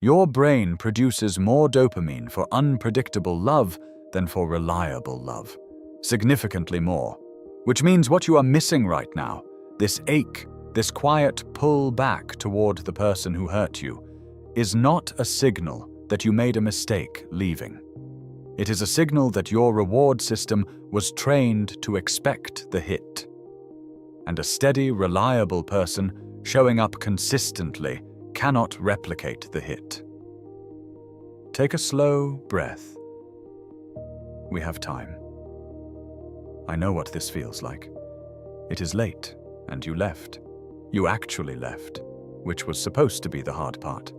Your brain produces more dopamine for unpredictable love than for reliable love. Significantly more. Which means what you are missing right now, this ache, this quiet pull back toward the person who hurt you, is not a signal that you made a mistake leaving. It is a signal that your reward system was trained to expect the hit. And a steady, reliable person showing up consistently cannot replicate the hit. Take a slow breath. We have time. I know what this feels like. It is late, and you left. You actually left, which was supposed to be the hard part.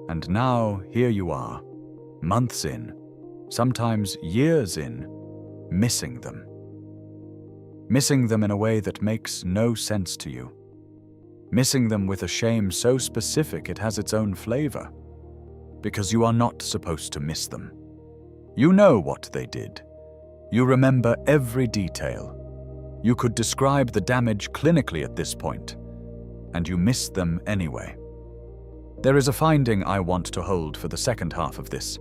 And now, here you are, months in, sometimes years in, missing them. Missing them in a way that makes no sense to you. Missing them with a shame so specific it has its own flavor. Because you are not supposed to miss them. You know what they did. You remember every detail. You could describe the damage clinically at this point, and you miss them anyway. There is a finding I want to hold for the second half of this.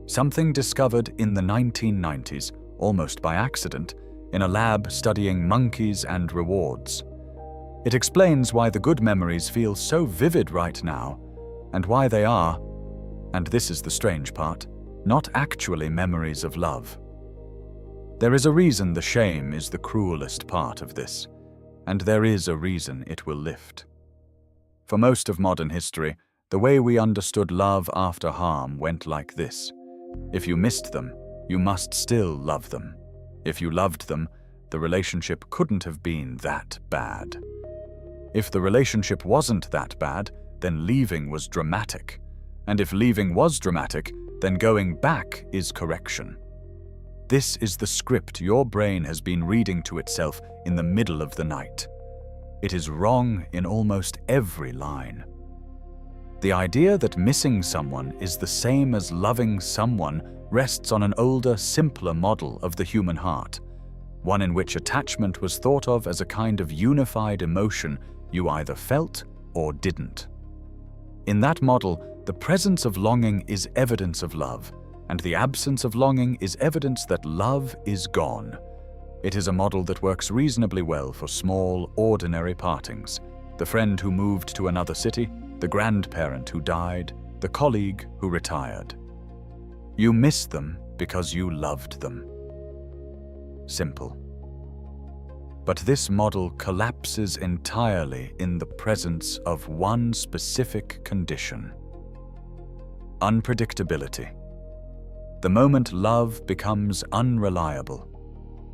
Something discovered in the 1990s, almost by accident, in a lab studying monkeys and rewards. It explains why the good memories feel so vivid right now, and why they are, and this is the strange part, not actually memories of love. There is a reason the shame is the cruelest part of this, and there is a reason it will lift. For most of modern history, the way we understood love after harm went like this. If you missed them, you must still love them. If you loved them, the relationship couldn't have been that bad. If the relationship wasn't that bad, then leaving was dramatic. And if leaving was dramatic, then going back is correction. This is the script your brain has been reading to itself in the middle of the night. It is wrong in almost every line. The idea that missing someone is the same as loving someone rests on an older, simpler model of the human heart, one in which attachment was thought of as a kind of unified emotion you either felt or didn't. In that model, the presence of longing is evidence of love, and the absence of longing is evidence that love is gone. It is a model that works reasonably well for small, ordinary partings. The friend who moved to another city, the grandparent who died, the colleague who retired. You miss them because you loved them. Simple. But this model collapses entirely in the presence of one specific condition: unpredictability. The moment love becomes unreliable,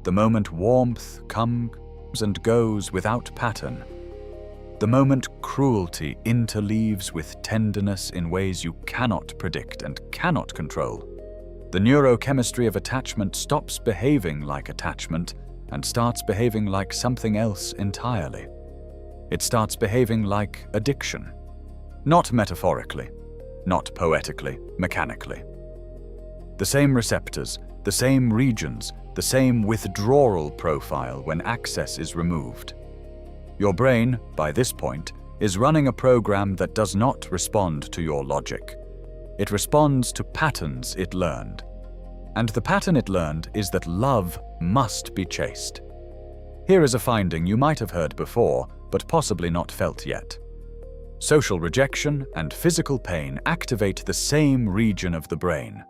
the moment warmth comes and goes without pattern, the moment cruelty interleaves with tenderness in ways you cannot predict and cannot control, the neurochemistry of attachment stops behaving like attachment and starts behaving like something else entirely. It starts behaving like addiction. Not metaphorically, not poetically, mechanically. The same receptors, the same regions, the same withdrawal profile when access is removed. Your brain, by this point, is running a program that does not respond to your logic. It responds to patterns it learned. And the pattern it learned is that love must be chased. Here is a finding you might have heard before, but possibly not felt yet. Social rejection and physical pain activate the same region of the brain.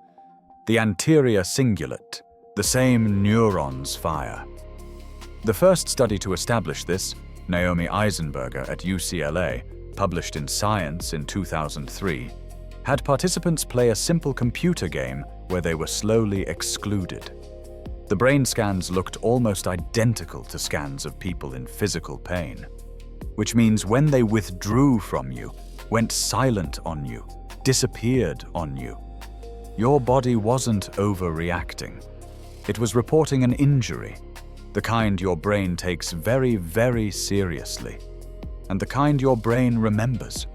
The anterior cingulate, the same neurons fire. The first study to establish this, Naomi Eisenberger at UCLA, published in Science in 2003, had participants play a simple computer game where they were slowly excluded. The brain scans looked almost identical to scans of people in physical pain, which means when they withdrew from you, went silent on you, disappeared on you, your body wasn't overreacting. It was reporting an injury, the kind your brain takes very, very seriously, and the kind your brain remembers.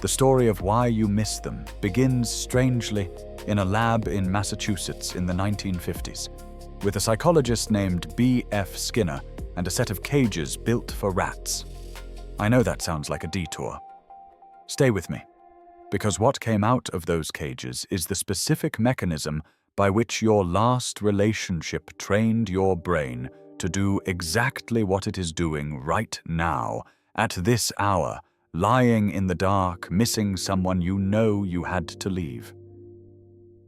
The story of why you miss them begins, strangely, in a lab in Massachusetts in the 1950s, with a psychologist named B.F. Skinner and a set of cages built for rats. I know that sounds like a detour. Stay with me. Because what came out of those cages is the specific mechanism by which your last relationship trained your brain to do exactly what it is doing right now, at this hour, lying in the dark, missing someone you know you had to leave.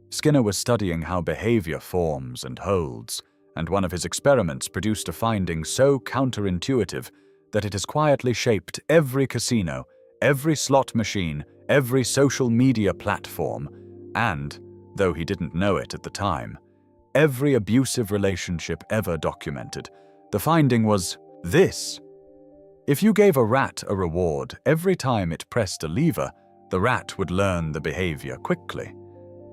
Skinner was studying how behavior forms and holds, and one of his experiments produced a finding so counterintuitive that it has quietly shaped every casino, every slot machine, every social media platform, and, though he didn't know it at the time, every abusive relationship ever documented. The finding was this: if you gave a rat a reward every time it pressed a lever, the rat would learn the behavior quickly.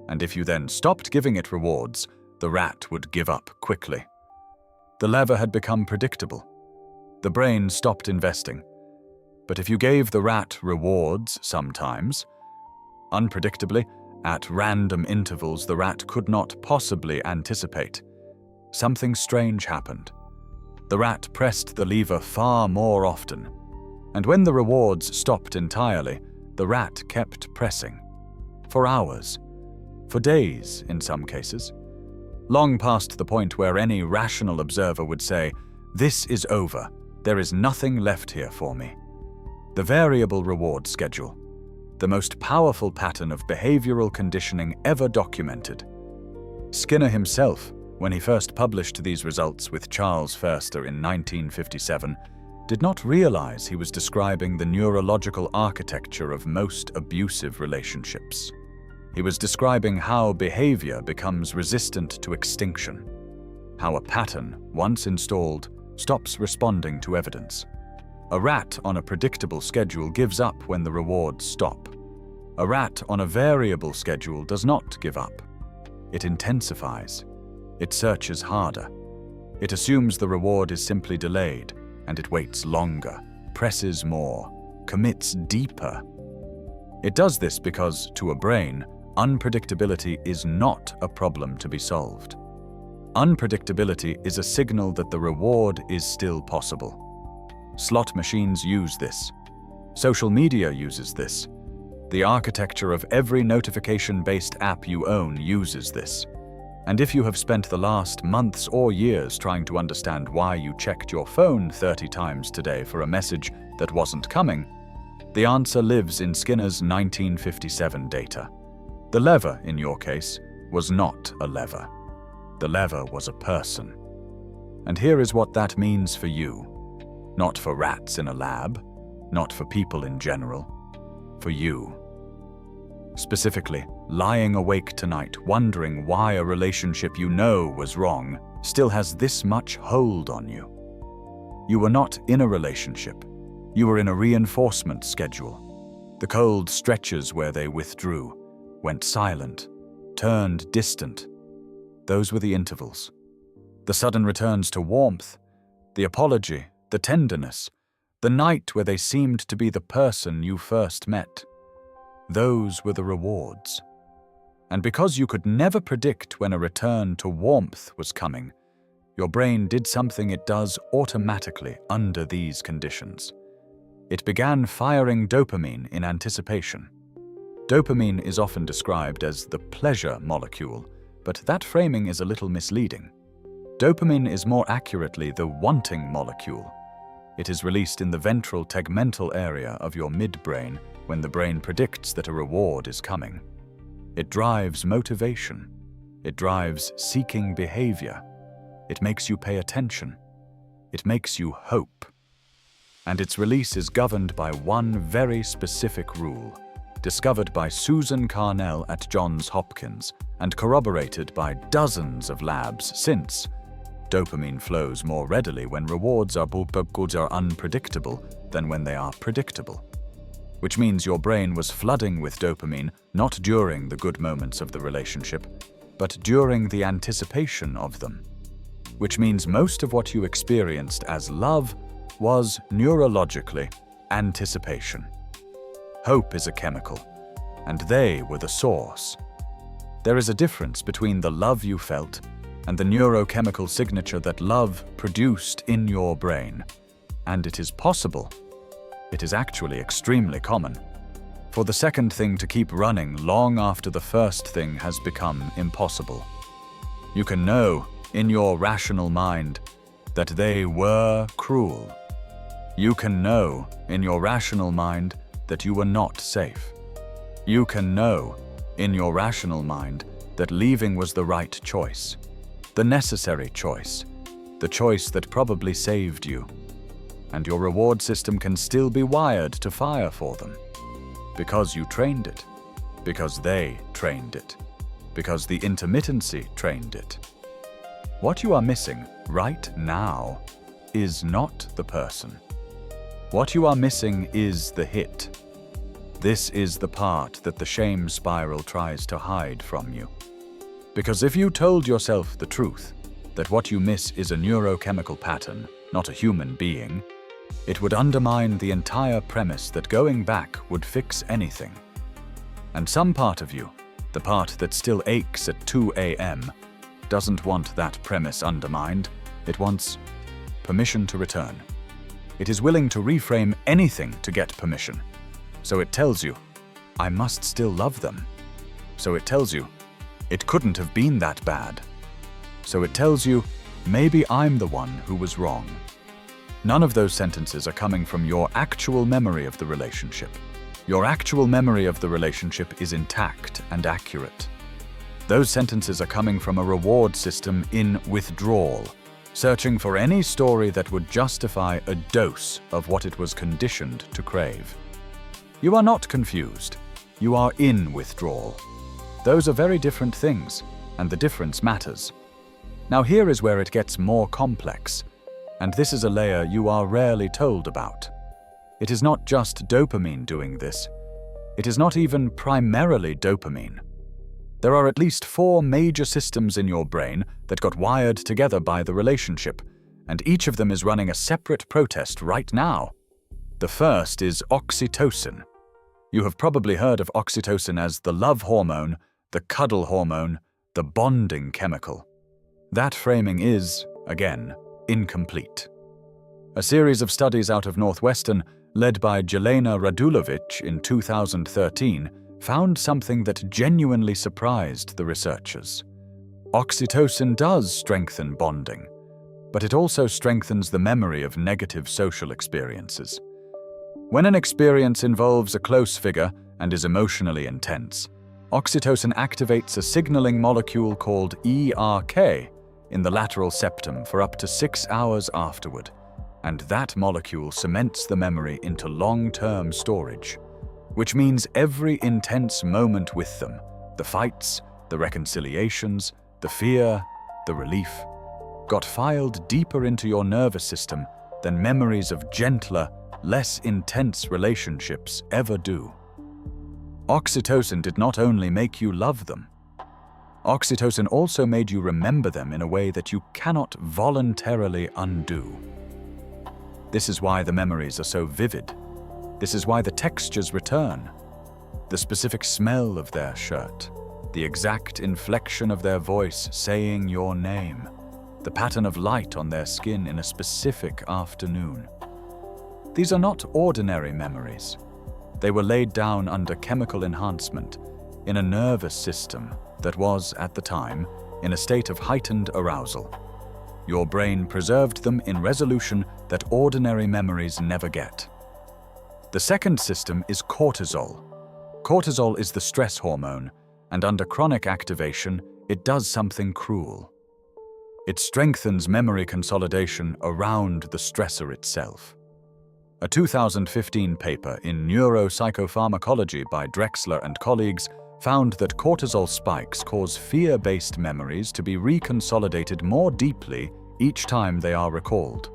And if you then stopped giving it rewards, the rat would give up quickly. The lever had become predictable. The brain stopped investing. But if you gave the rat rewards sometimes, unpredictably, at random intervals the rat could not possibly anticipate, something strange happened. The rat pressed the lever far more often, and when the rewards stopped entirely, the rat kept pressing. For hours, for days in some cases, long past the point where any rational observer would say, "This is over, there is nothing left here for me." The variable reward schedule, the most powerful pattern of behavioral conditioning ever documented. Skinner himself, when he first published these results with Charles Ferster in 1957, did not realize he was describing the neurological architecture of most abusive relationships. He was describing how behavior becomes resistant to extinction, how a pattern, once installed, stops responding to evidence. A rat on a predictable schedule gives up when the rewards stop. A rat on a variable schedule does not give up. It intensifies. It searches harder. It assumes the reward is simply delayed, and it waits longer, presses more, commits deeper. It does this because, to a brain, unpredictability is not a problem to be solved. Unpredictability is a signal that the reward is still possible. Slot machines use this. Social media uses this. The architecture of every notification-based app you own uses this. And if you have spent the last months or years trying to understand why you checked your phone 30 times today for a message that wasn't coming, the answer lives in Skinner's 1957 data. The lever, in your case, was not a lever. The lever was a person. And here is what that means for you. Not for rats in a lab, not for people in general, for you. Specifically, lying awake tonight wondering why a relationship you know was wrong still has this much hold on you. You were not in a relationship. You were in a reinforcement schedule. The cold stretches where they withdrew, went silent, turned distant. Those were the intervals. The sudden returns to warmth, the apology, the tenderness, the night where they seemed to be the person you first met. Those were the rewards. And because you could never predict when a return to warmth was coming, your brain did something it does automatically under these conditions. It began firing dopamine in anticipation. Dopamine is often described as the pleasure molecule, but that framing is a little misleading. Dopamine is more accurately the wanting molecule. It is released in the ventral tegmental area of your midbrain when the brain predicts that a reward is coming. It drives motivation. It drives seeking behavior. It makes you pay attention. It makes you hope. And its release is governed by one very specific rule, discovered by Susan Carnell at Johns Hopkins and corroborated by dozens of labs since. Dopamine flows more readily when rewards are unpredictable than when they are predictable. Which means your brain was flooding with dopamine not during the good moments of the relationship, but during the anticipation of them. Which means most of what you experienced as love was, neurologically, anticipation. Hope is a chemical, and they were the source. There is a difference between the love you felt and the neurochemical signature that love produced in your brain, and it is possible. It is actually extremely common. for the second thing to keep running long after the first thing has become impossible. You can know, in your rational mind, that they were cruel. You can know, in your rational mind, that you were not safe. You can know, in your rational mind, that leaving was the right choice, the necessary choice, the choice that probably saved you. And your reward system can still be wired to fire for them. Because you trained it. Because they trained it. Because the intermittency trained it. What you are missing right now is not the person. What you are missing is the hit. This is the part that the shame spiral tries to hide from you. Because if you told yourself the truth, that what you miss is a neurochemical pattern, not a human being, it would undermine the entire premise that going back would fix anything. And some part of you, the part that still aches at 2 a.m., doesn't want that premise undermined. It wants permission to return. It is willing to reframe anything to get permission. So it tells you, I must still love them. So it tells you, it couldn't have been that bad. So it tells you, maybe I'm the one who was wrong. None of those sentences are coming from your actual memory of the relationship. Your actual memory of the relationship is intact and accurate. Those sentences are coming from a reward system in withdrawal, searching for any story that would justify a dose of what it was conditioned to crave. You are not confused. You are in withdrawal. Those are very different things, and the difference matters. Now here is where it gets more complex, and this is a layer you are rarely told about. It is not just dopamine doing this. It is not even primarily dopamine. There are at least 4 major systems in your brain that got wired together by the relationship, and each of them is running a separate protest right now. The first is oxytocin. You have probably heard of oxytocin as the love hormone, the cuddle hormone, the bonding chemical. That framing is, again, incomplete. A series of studies out of Northwestern, led by Jelena Radulovic in 2013, found something that genuinely surprised the researchers. Oxytocin does strengthen bonding, but it also strengthens the memory of negative social experiences. When an experience involves a close figure and is emotionally intense, oxytocin activates a signaling molecule called ERK in the lateral septum for up to 6 hours afterward, and that molecule cements the memory into long-term storage, which means every intense moment with them, the fights, the reconciliations, the fear, the relief, got filed deeper into your nervous system than memories of gentler, less intense relationships ever do. Oxytocin did not only make you love them. Oxytocin also made you remember them in a way that you cannot voluntarily undo. This is why the memories are so vivid. This is why the textures return. The specific smell of their shirt, the exact inflection of their voice saying your name, the pattern of light on their skin in a specific afternoon. These are not ordinary memories. They were laid down under chemical enhancement in a nervous system that was, at the time, in a state of heightened arousal. Your brain preserved them in resolution that ordinary memories never get. The second system is cortisol. Cortisol is the stress hormone, and under chronic activation, it does something cruel. It strengthens memory consolidation around the stressor itself. A 2015 paper in neuropsychopharmacology by Drexler and colleagues found that cortisol spikes cause fear-based memories to be reconsolidated more deeply each time they are recalled.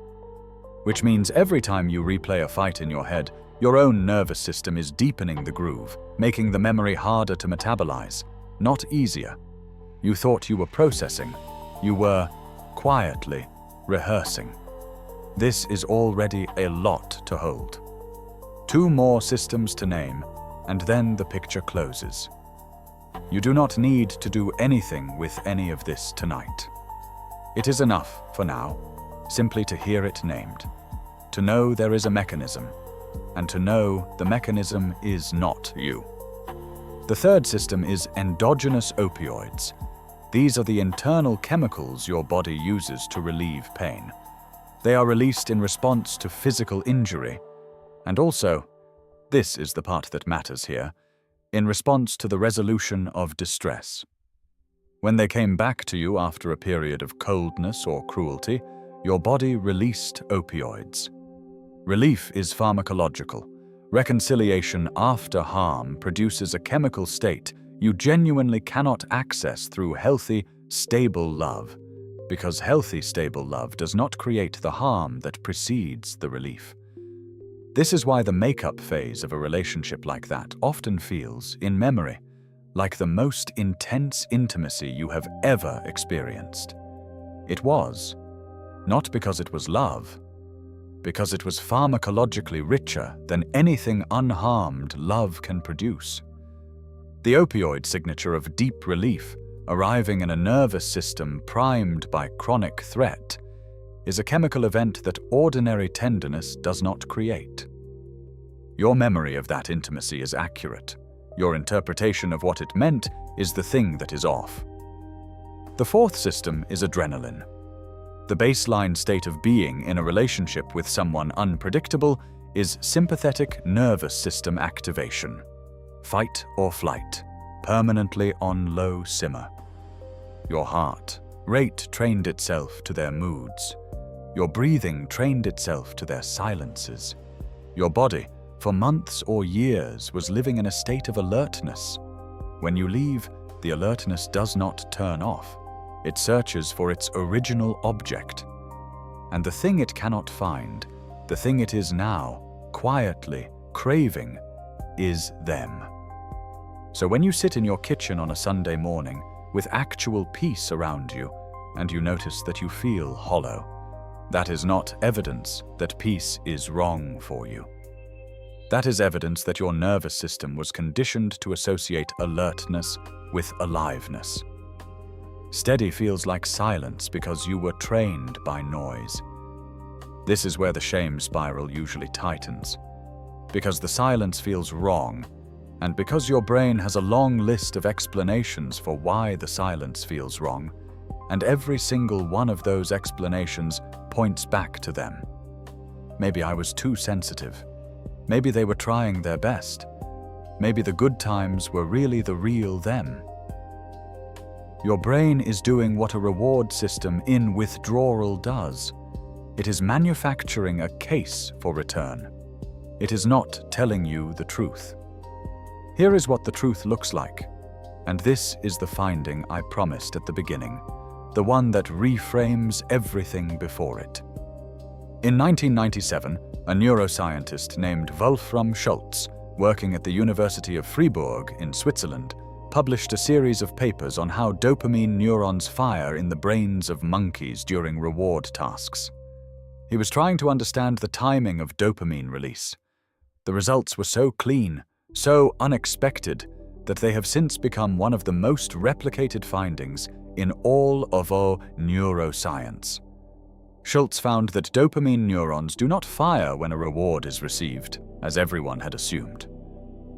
Which means every time you replay a fight in your head, your own nervous system is deepening the groove, making the memory harder to metabolize, not easier. You thought you were processing. You were, quietly, rehearsing. This is already a lot to hold. 2 more systems to name, and then the picture closes. You do not need to do anything with any of this tonight. It is enough, for now, simply to hear it named, to know there is a mechanism, and to know the mechanism is not you. The third system is endogenous opioids. These are the internal chemicals your body uses to relieve pain. They are released in response to physical injury, and also, this is the part that matters here, in response to the resolution of distress. When they came back to you after a period of coldness or cruelty, your body released opioids. Relief is pharmacological. Reconciliation after harm produces a chemical state you genuinely cannot access through healthy, stable love, because healthy, stable love does not create the harm that precedes the relief. This is why the makeup phase of a relationship like that often feels, in memory, like the most intense intimacy you have ever experienced. It was, not because it was love, because it was pharmacologically richer than anything unharmed love can produce. The opioid signature of deep relief, arriving in a nervous system primed by chronic threat, is a chemical event that ordinary tenderness does not create. Your memory of that intimacy is accurate. Your interpretation of what it meant is the thing that is off. The fourth system is adrenaline. The baseline state of being in a relationship with someone unpredictable is sympathetic nervous system activation. Fight or flight, permanently on low simmer. Your heart rate trained itself to their moods. Your breathing trained itself to their silences. Your body, for months or years, was living in a state of alertness. When you leave, the alertness does not turn off. It searches for its original object. And the thing it cannot find, the thing it is now, quietly craving, is them. So when you sit in your kitchen on a Sunday morning with actual peace around you, and you notice that you feel hollow, that is not evidence that peace is wrong for you. That is evidence that your nervous system was conditioned to associate alertness with aliveness. Steady feels like silence because you were trained by noise. This is where the shame spiral usually tightens. Because the silence feels wrong, and because your brain has a long list of explanations for why the silence feels wrong, and every single one of those explanations points back to them. Maybe I was too sensitive. Maybe they were trying their best. Maybe the good times were really the real them. Your brain is doing what a reward system in withdrawal does. It is manufacturing a case for return. It is not telling you the truth. Here is what the truth looks like, and this is the finding I promised at the beginning, the one that reframes everything before it. In 1997, a neuroscientist named Wolfram Schultz, working at the University of Fribourg in Switzerland, published a series of papers on how dopamine neurons fire in the brains of monkeys during reward tasks. He was trying to understand the timing of dopamine release. The results were so clean, so unexpected, that they have since become one of the most replicated findings in all of neuroscience. Schultz found that dopamine neurons do not fire when a reward is received, as everyone had assumed.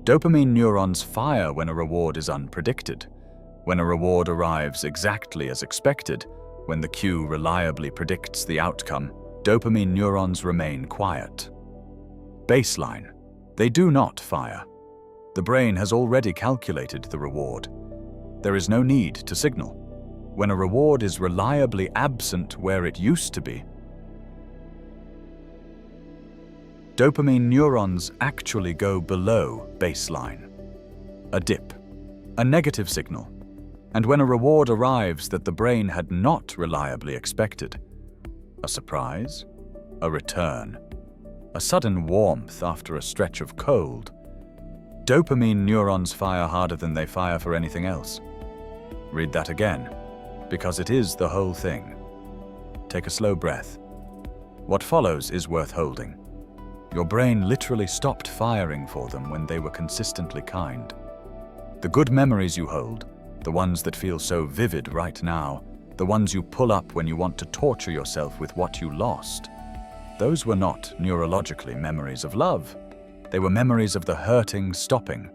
Dopamine neurons fire when a reward is unpredicted. When a reward arrives exactly as expected, when the cue reliably predicts the outcome, dopamine neurons remain quiet. Baseline. They do not fire. The brain has already calculated the reward. There is no need to signal. When a reward is reliably absent where it used to be, dopamine neurons actually go below baseline. A dip, a negative signal, and when a reward arrives that the brain had not reliably expected, a surprise, a return, a sudden warmth after a stretch of cold, dopamine neurons fire harder than they fire for anything else. Read that again, because it is the whole thing. Take a slow breath. What follows is worth holding. Your brain literally stopped firing for them when they were consistently kind. The good memories you hold, the ones that feel so vivid right now, the ones you pull up when you want to torture yourself with what you lost, those were not neurologically memories of love. They were memories of the hurting stopping.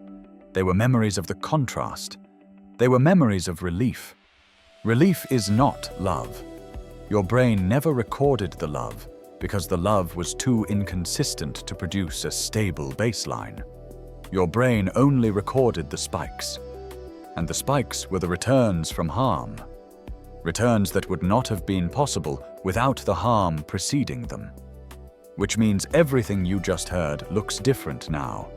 They were memories of the contrast. They were memories of relief. Relief is not love. Your brain never recorded the love because the love was too inconsistent to produce a stable baseline. Your brain only recorded the spikes. And the spikes were the returns from harm. Returns that would not have been possible without the harm preceding them. Which means everything you just heard looks different now.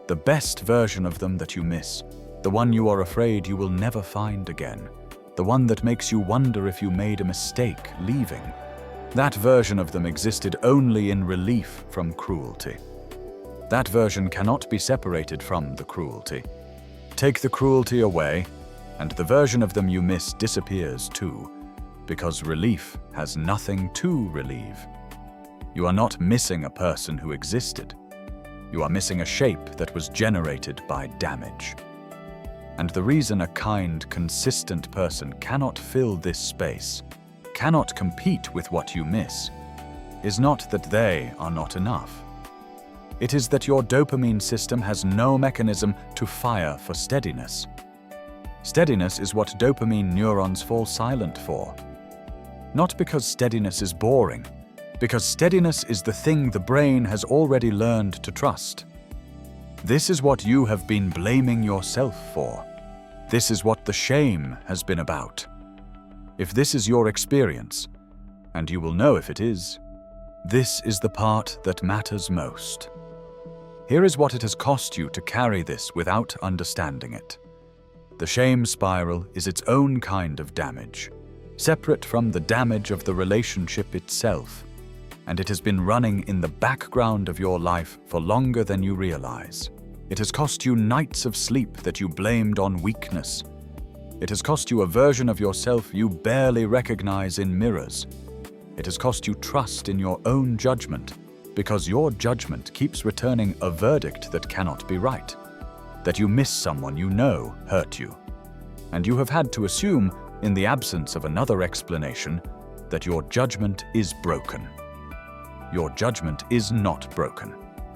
The best version of them that you miss, the one you are afraid you will never find again, the one that makes you wonder if you made a mistake leaving. That version of them existed only in relief from cruelty. That version cannot be separated from the cruelty. Take the cruelty away, and the version of them you miss disappears too, because relief has nothing to relieve. You are not missing a person who existed. You are missing a shape that was generated by damage. And the reason a kind, consistent person cannot fill this space, cannot compete with what you miss, is not that they are not enough. It is that your dopamine system has no mechanism to fire for steadiness. Steadiness is what dopamine neurons fall silent for. Not because steadiness is boring, because steadiness is the thing the brain has already learned to trust. This is what you have been blaming yourself for. This is what the shame has been about. If this is your experience, and you will know if it is, this is the part that matters most. Here is what it has cost you to carry this without understanding it. The shame spiral is its own kind of damage, separate from the damage of the relationship itself, and it has been running in the background of your life for longer than you realize. It has cost you nights of sleep that you blamed on weakness. It has cost you a version of yourself you barely recognize in mirrors. It has cost you trust in your own judgment, because your judgment keeps returning a verdict that cannot be right, that you miss someone you know hurt you. And you have had to assume, in the absence of another explanation, that your judgment is broken. Your judgment is not broken.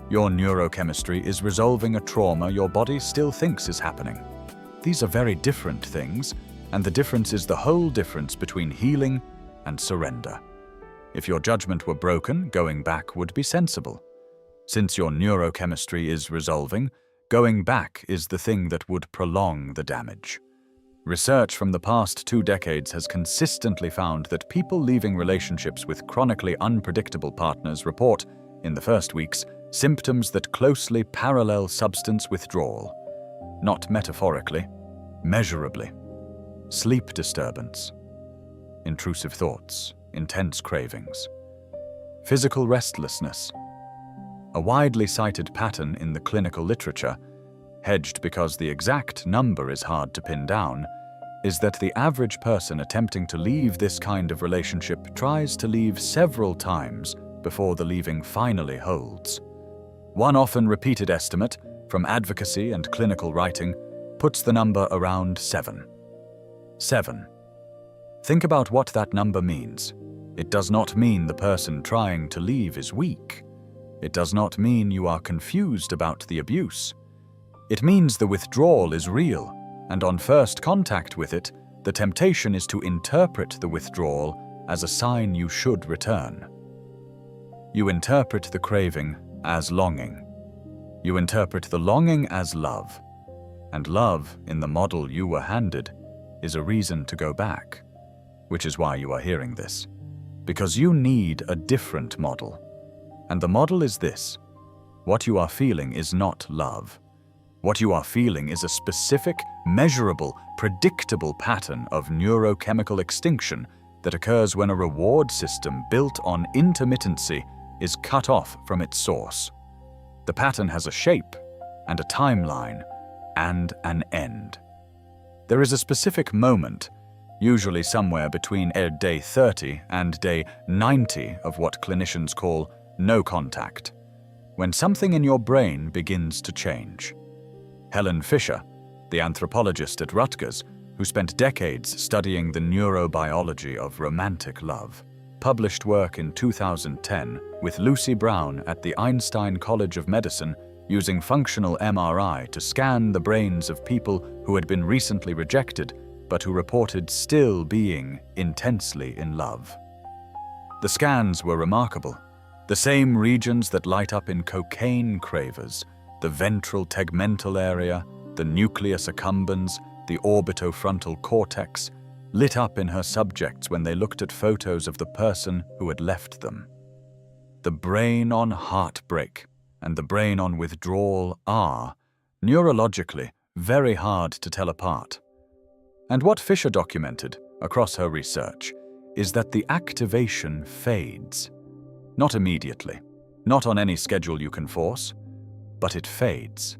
Your neurochemistry is resolving a trauma your body still thinks is happening. These are very different things, and the difference is the whole difference between healing and surrender. If your judgment were broken, going back would be sensible. Since your neurochemistry is resolving, going back is the thing that would prolong the damage. Research from the past 2 decades has consistently found that people leaving relationships with chronically unpredictable partners report, in the first weeks, symptoms that closely parallel substance withdrawal. Not metaphorically, measurably. Sleep disturbance, intrusive thoughts, intense cravings, physical restlessness. A widely cited pattern in the clinical literature, hedged because the exact number is hard to pin down, is that the average person attempting to leave this kind of relationship tries to leave several times before the leaving finally holds. One often repeated estimate, from advocacy and clinical writing, puts the number around 7. 7. Think about what that number means. It does not mean the person trying to leave is weak. It does not mean you are confused about the abuse. It means the withdrawal is real, and on first contact with it, the temptation is to interpret the withdrawal as a sign you should return. You interpret the craving as longing. You interpret the longing as love. And love, in the model you were handed, is a reason to go back. Which is why you are hearing this. Because you need a different model. And the model is this. What you are feeling is not love. What you are feeling is a specific, measurable, predictable pattern of neurochemical extinction that occurs when a reward system built on intermittency is cut off from its source. The pattern has a shape and a timeline and an end. There is a specific moment, usually somewhere between day 30 and day 90 of what clinicians call no contact, when something in your brain begins to change. Helen Fisher, the anthropologist at Rutgers, who spent decades studying the neurobiology of romantic love, published work in 2010 with Lucy Brown at the Einstein College of Medicine using functional MRI to scan the brains of people who had been recently rejected but who reported still being intensely in love. The scans were remarkable. The same regions that light up in cocaine cravers, the ventral tegmental area, the nucleus accumbens, the orbitofrontal cortex, lit up in her subjects when they looked at photos of the person who had left them. The brain on heartbreak and the brain on withdrawal are, neurologically, very hard to tell apart. And what Fisher documented across her research is that the activation fades. Not immediately, not on any schedule you can force, but it fades.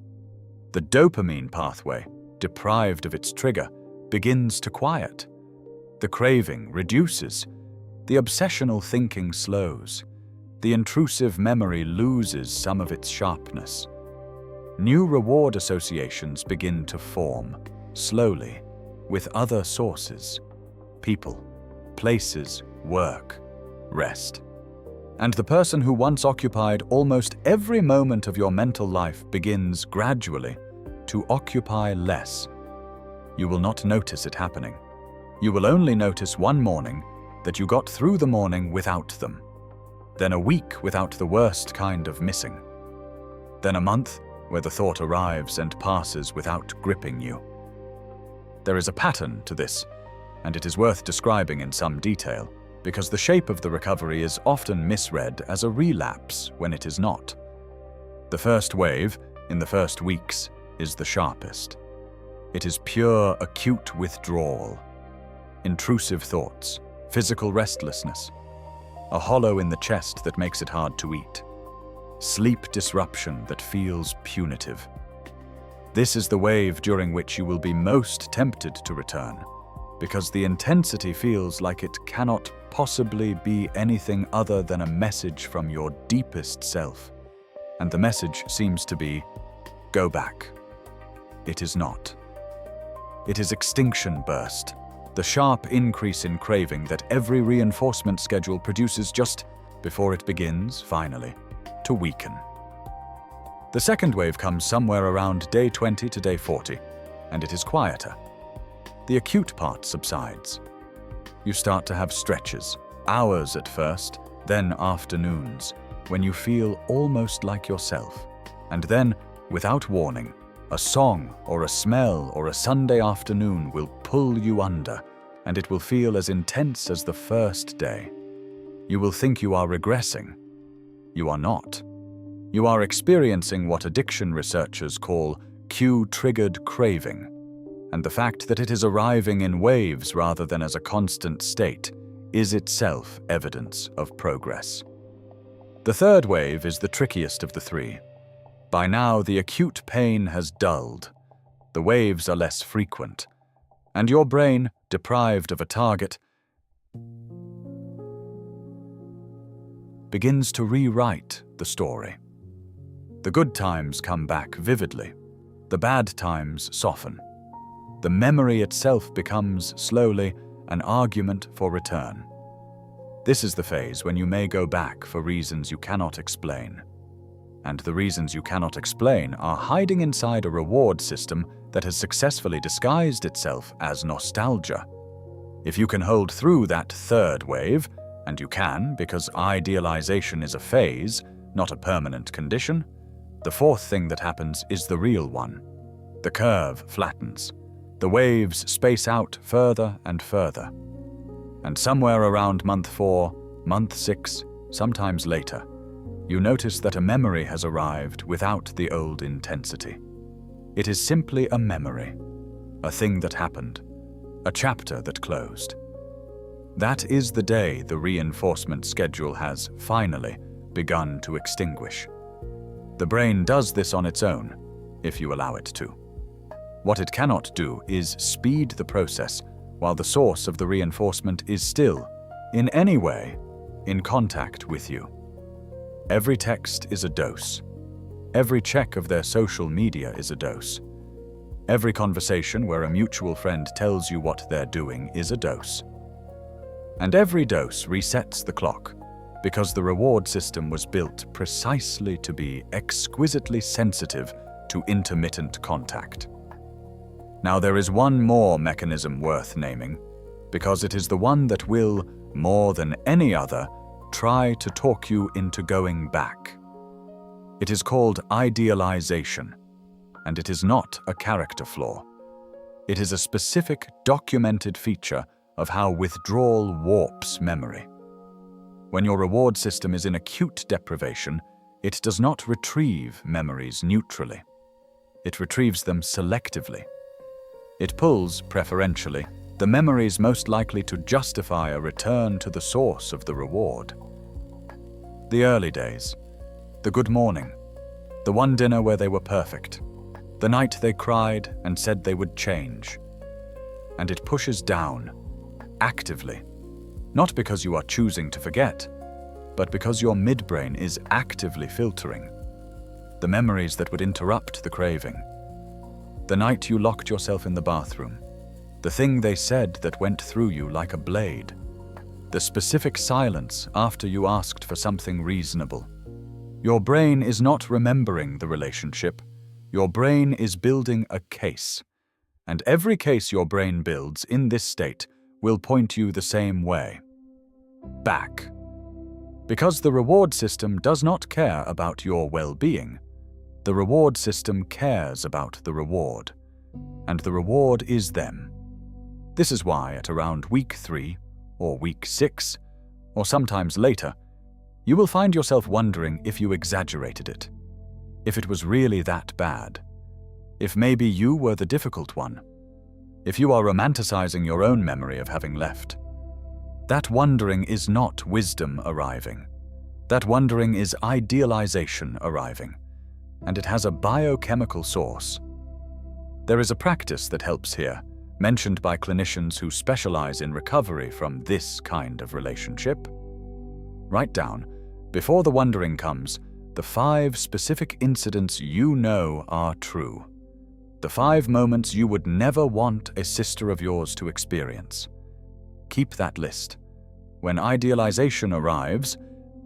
The dopamine pathway, deprived of its trigger, begins to quiet. The craving reduces. The obsessional thinking slows. The intrusive memory loses some of its sharpness. New reward associations begin to form, slowly, with other sources: people, places, work, rest. And the person who once occupied almost every moment of your mental life begins, gradually, to occupy less. You will not notice it happening. You will only notice one morning that you got through the morning without them. Then a week without the worst kind of missing. Then a month where the thought arrives and passes without gripping you. There is a pattern to this, and it is worth describing in some detail, because the shape of the recovery is often misread as a relapse when it is not. The first wave, in the first weeks, is the sharpest. It is pure acute withdrawal. Intrusive thoughts, physical restlessness, a hollow in the chest that makes it hard to eat, sleep disruption that feels punitive. This is the wave during which you will be most tempted to return, because the intensity feels like it cannot possibly be anything other than a message from your deepest self. And the message seems to be, go back. It is not. It is extinction burst, the sharp increase in craving that every reinforcement schedule produces just before it begins, finally, to weaken. The second wave comes somewhere around day 20 to day 40, and it is quieter. The acute part subsides. You start to have stretches, hours at first, then afternoons, when you feel almost like yourself. And then, without warning, a song or a smell or a Sunday afternoon will pull you under, and it will feel as intense as the first day. You will think you are regressing. You are not. You are experiencing what addiction researchers call cue-triggered craving, and the fact that it is arriving in waves rather than as a constant state is itself evidence of progress. The third wave is the trickiest of the three. By now, the acute pain has dulled. The waves are less frequent, and your brain, deprived of a target, begins to rewrite the story. The good times come back vividly. The bad times soften. The memory itself becomes, slowly, an argument for return. This is the phase when you may go back for reasons you cannot explain. And the reasons you cannot explain are hiding inside a reward system that has successfully disguised itself as nostalgia. If you can hold through that third wave, and you can because idealization is a phase, not a permanent condition, the fourth thing that happens is the real one. The curve flattens. The waves space out further and further. And somewhere around month 4, month 6, sometimes later, you notice that a memory has arrived without the old intensity. It is simply a memory, a thing that happened, a chapter that closed. That is the day the reinforcement schedule has, finally, begun to extinguish. The brain does this on its own, if you allow it to. What it cannot do is speed the process while the source of the reinforcement is still, in any way, in contact with you. Every text is a dose. Every check of their social media is a dose. Every conversation where a mutual friend tells you what they're doing is a dose. And every dose resets the clock, because the reward system was built precisely to be exquisitely sensitive to intermittent contact. Now, there is one more mechanism worth naming, because it is the one that will, more than any other, try to talk you into going back. It is called idealization, and it is not a character flaw. It is a specific, documented feature of how withdrawal warps memory. When your reward system is in acute deprivation, it does not retrieve memories neutrally. It retrieves them selectively. It pulls, preferentially, the memories most likely to justify a return to the source of the reward. The early days, the good morning, the one dinner where they were perfect, the night they cried and said they would change. And it pushes down, actively, not because you are choosing to forget, but because your midbrain is actively filtering the memories that would interrupt the craving. The night you locked yourself in the bathroom, the thing they said that went through you like a blade, the specific silence after you asked for something reasonable. Your brain is not remembering the relationship. Your brain is building a case. And every case your brain builds in this state will point you the same way. Back. Because the reward system does not care about your well-being. The reward system cares about the reward. And the reward is them. This is why at around week 3 or week 6, or sometimes later, you will find yourself wondering if you exaggerated it, if it was really that bad, if maybe you were the difficult one, if you are romanticizing your own memory of having left. That wondering is not wisdom arriving. That wondering is idealization arriving, and it has a biochemical source. There is a practice that helps here, mentioned by clinicians who specialize in recovery from this kind of relationship. Write down, before the wondering comes, the 5 specific incidents you know are true. The 5 moments you would never want a sister of yours to experience. Keep that list. When idealization arrives,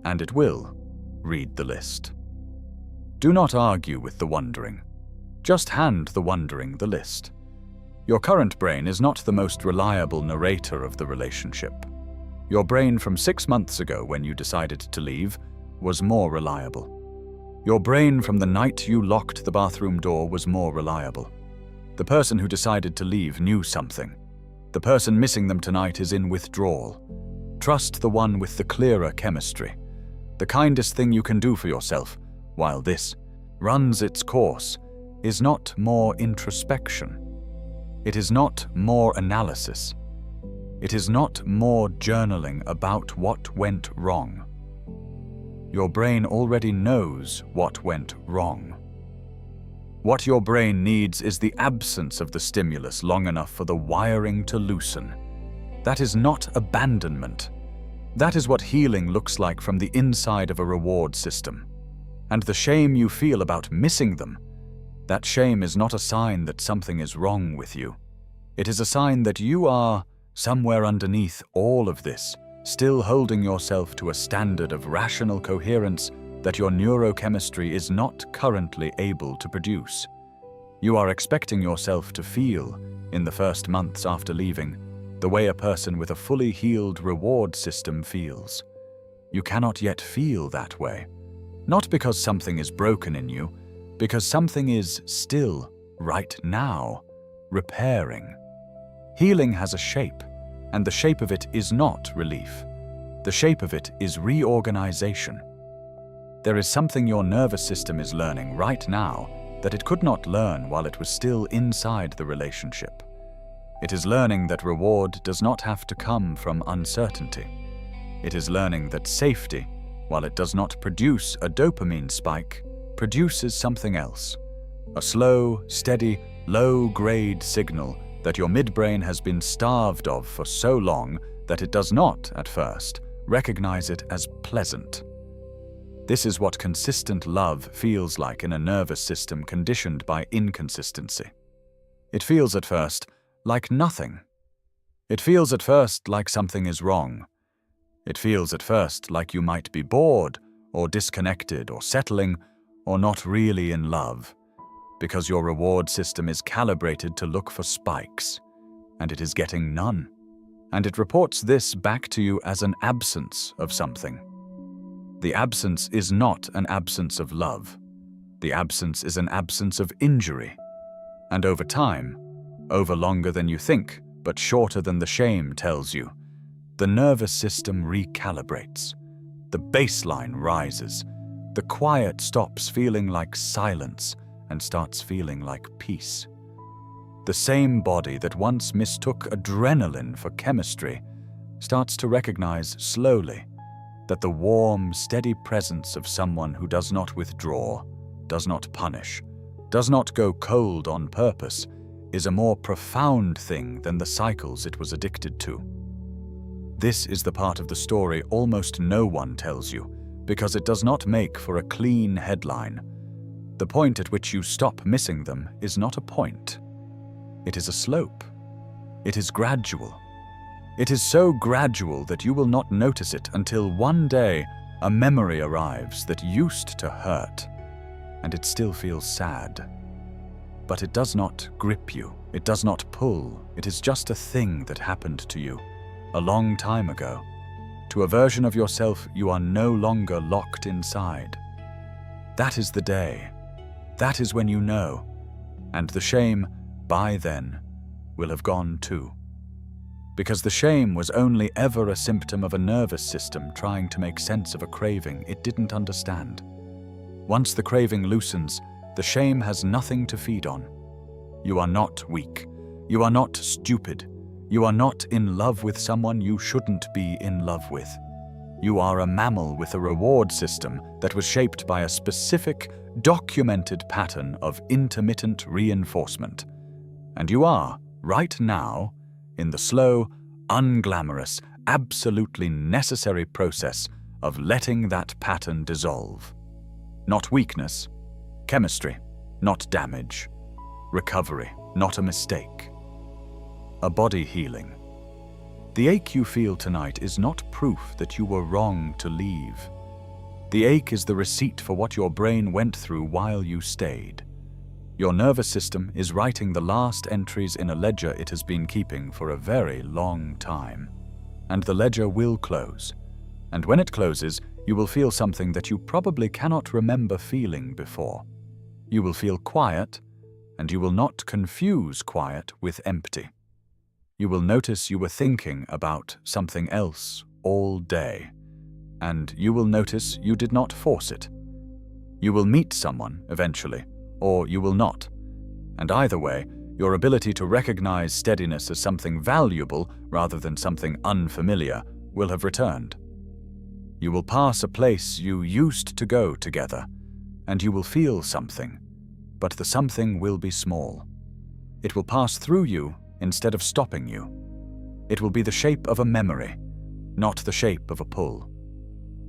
and it will, read the list. Do not argue with the wondering. Just hand the wondering the list. Your current brain is not the most reliable narrator of the relationship. Your brain from 6 months ago when you decided to leave was more reliable. Your brain from the night you locked the bathroom door was more reliable. The person who decided to leave knew something. The person missing them tonight is in withdrawal. Trust the one with the clearer chemistry. The kindest thing you can do for yourself, while this runs its course, is not more introspection. It is not more analysis. It is not more journaling about what went wrong. Your brain already knows what went wrong. What your brain needs is the absence of the stimulus long enough for the wiring to loosen. That is not abandonment. That is what healing looks like from the inside of a reward system. And the shame you feel about missing them, that shame is not a sign that something is wrong with you. It is a sign that you are, somewhere underneath all of this, still holding yourself to a standard of rational coherence that your neurochemistry is not currently able to produce. You are expecting yourself to feel, in the first months after leaving, the way a person with a fully healed reward system feels. You cannot yet feel that way. Not because something is broken in you, because something is still, right now, repairing. Healing has a shape, and the shape of it is not relief. The shape of it is reorganization. There is something your nervous system is learning right now that it could not learn while it was still inside the relationship. It is learning that reward does not have to come from uncertainty. It is learning that safety, while it does not produce a dopamine spike, produces something else. A slow, steady, low-grade signal that your midbrain has been starved of for so long that it does not, at first, recognize it as pleasant. This is what consistent love feels like in a nervous system conditioned by inconsistency. It feels at first like nothing. It feels at first like something is wrong. It feels at first like you might be bored, or disconnected, or settling, or not really in love, because your reward system is calibrated to look for spikes, and it is getting none. And it reports this back to you as an absence of something. The absence is not an absence of love. The absence is an absence of injury. And over time, over longer than you think, but shorter than the shame tells you, the nervous system recalibrates. The baseline rises. The quiet stops feeling like silence and starts feeling like peace. The same body that once mistook adrenaline for chemistry starts to recognize slowly that the warm, steady presence of someone who does not withdraw, does not punish, does not go cold on purpose, is a more profound thing than the cycles it was addicted to. This is the part of the story almost no one tells you, because it does not make for a clean headline. The point at which you stop missing them is not a point. It is a slope. It is gradual. It is so gradual that you will not notice it until one day a memory arrives that used to hurt, and it still feels sad. But it does not grip you. It does not pull. It is just a thing that happened to you a long time ago, to a version of yourself you are no longer locked inside. That is the day. That is when you know, and the shame, by then, will have gone too. Because the shame was only ever a symptom of a nervous system trying to make sense of a craving it didn't understand. Once the craving loosens, the shame has nothing to feed on. You are not weak. You are not stupid. You are not in love with someone you shouldn't be in love with. You are a mammal with a reward system that was shaped by a specific, documented pattern of intermittent reinforcement. And you are, right now, in the slow, unglamorous, absolutely necessary process of letting that pattern dissolve. Not weakness, chemistry, not damage, recovery, not a mistake. A body healing. The ache you feel tonight is not proof that you were wrong to leave. The ache is the receipt for what your brain went through while you stayed. Your nervous system is writing the last entries in a ledger it has been keeping for a very long time. And the ledger will close. And when it closes, you will feel something that you probably cannot remember feeling before. You will feel quiet, and you will not confuse quiet with empty. You will notice you were thinking about something else all day, and you will notice you did not force it. You will meet someone eventually, or you will not, and either way, your ability to recognize steadiness as something valuable rather than something unfamiliar will have returned. You will pass a place you used to go together, and you will feel something, but the something will be small. It will pass through you instead of stopping you. It will be the shape of a memory, not the shape of a pull.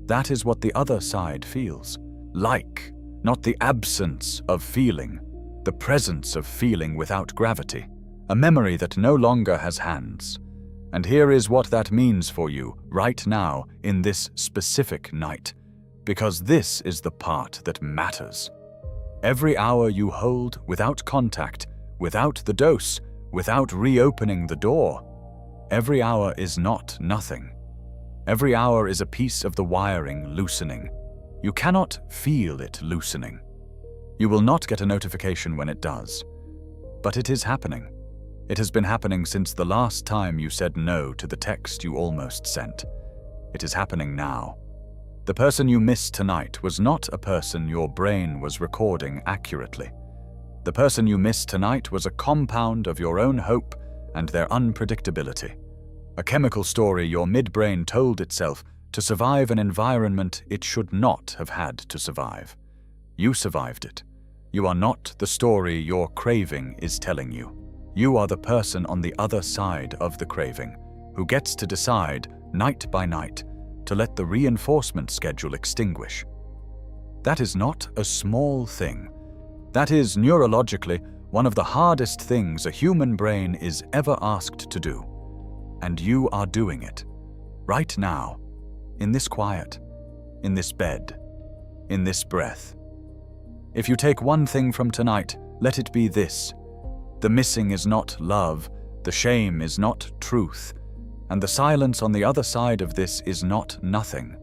That is what the other side feels like, not the absence of feeling, the presence of feeling without gravity, a memory that no longer has hands. And here is what that means for you right now in this specific night, because this is the part that matters. Every hour you hold without contact, without the dose, without reopening the door, every hour is not nothing. Every hour is a piece of the wiring loosening. You cannot feel it loosening. You will not get a notification when it does. But it is happening. It has been happening since the last time you said no to the text you almost sent. It is happening now. The person you missed tonight was not a person your brain was recording accurately. The person you missed tonight was a compound of your own hope and their unpredictability. A chemical story your midbrain told itself to survive an environment it should not have had to survive. You survived it. You are not the story your craving is telling you. You are the person on the other side of the craving, who gets to decide, night by night, to let the reinforcement schedule extinguish. That is not a small thing. That is, neurologically, one of the hardest things a human brain is ever asked to do. And you are doing it. Right now. in this quiet, in this bed, in this breath. If you take one thing from tonight, let it be this: the missing is not love, the shame is not truth, and the silence on the other side of this is not nothing.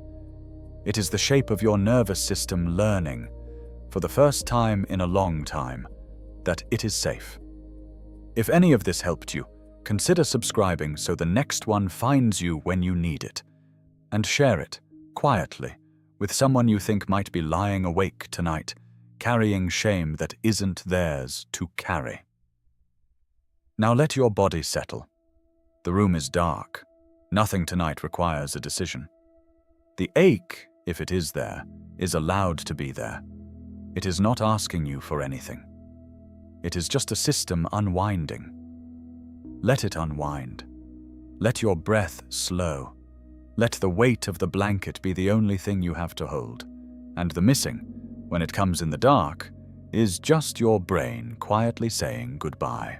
It is the shape of your nervous system learning, for the first time in a long time, that it is safe. If any of this helped you, consider subscribing so the next one finds you when you need it, and share it, quietly, with someone you think might be lying awake tonight, carrying shame that isn't theirs to carry. Now let your body settle. The room is dark. Nothing tonight requires a decision. The ache, if it is there, is allowed to be there. It is not asking you for anything. It is just a system unwinding. Let it unwind. Let your breath slow. Let the weight of the blanket be the only thing you have to hold. And the missing, when it comes in the dark, is just your brain quietly saying goodbye.